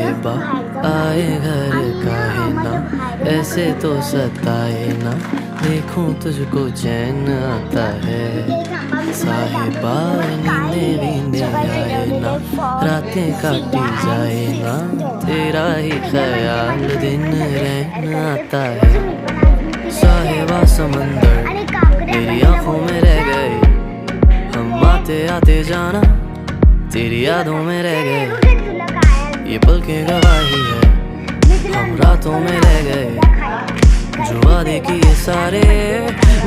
साहिबा आए घर काहे ना, ऐसे तो सताए ना, देखूं तुझको चैन आता है। साहिबा नींदे वींदे आए ना, रातें काटी जाए ना, तेरा ही ख्याल दिन रहना आता है। साहिबा समंदर मेरी आंखों में रह गए, हम आते आते जाना तेरी यादों में रह गए। ये पल की गवाही है, हम रातों में रह गए, जो वादे किए सारे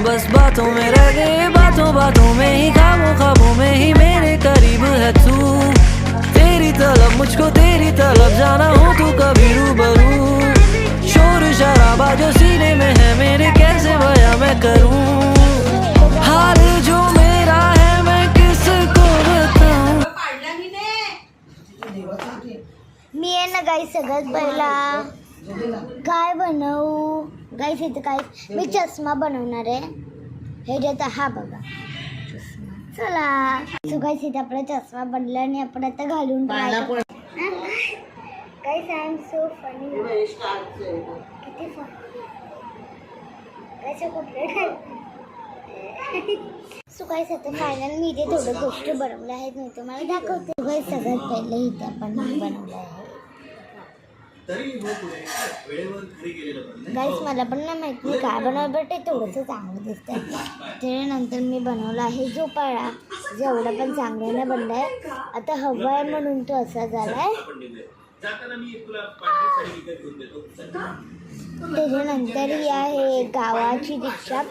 बस बातों में रह गए। बातों बातों में ही, ख्वाबों ख्वाबों में ही मेरे करीब है तू। तेरी तलब मुझको तेरी तलब जाना हो तू कभी रूबरू। शोर शराबा जो सीने में है मेरे, कैसे बयां मैं करूं हाल जो मेरा है, मैं किसको बताऊं। मी आहे ना गाईस सगळ्यात पहिला काय बनवू गाईस, इथं काय मी चष्मा बनवणार आहे ह्याच्यात, हा बघा चष्मा. चला सो गाईस इथे आपला चष्मा बनला आणि आपण आता घालून गाईस आय एम सो फनी, किती फनी गाईस कुठले. सो गाईस आता फायनल मी इथे थोडं गोष्ट बनवलं आहेत, मी तुम्हाला दाखवते. गाईस सगळ्यात पहिले इथे आपण बनवलं आहे गाईस, मला पण नाही माहिती मी काय बनवलं, बट ते थोडंसं चांगलं दिसतं. त्यानंतर मी बनवला आहे झोपाळा, जेवढा पण चांगल्याने बनला आहे. आता हवा आहे म्हणून तो असा झाला आहे. त्याच्यानंतर ही आहे गावाची रिक्षा,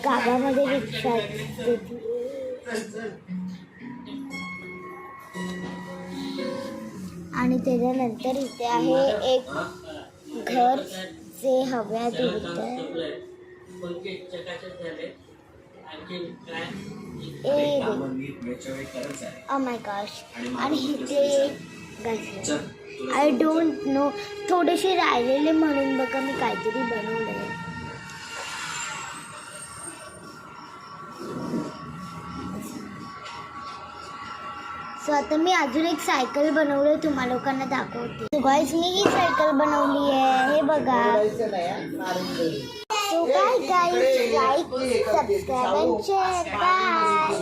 गावामध्ये रिक्षा देते. आणि त्याच्यानंतर इथे आहे एक घर जे हव्यात उडतं. Oh my gosh. आणि इथे आय डोंट नो थोडेसे राहिलेले म्हणून बघा मी काहीतरी बनवलं आहे. सो आता मी अजून एक सायकल बनवलं तुम्हा लोकांना दाखवते. सो गाईस मी ही सायकल बनवली आहे, हे बघा. So bye guys, like subscribe and share. Bye.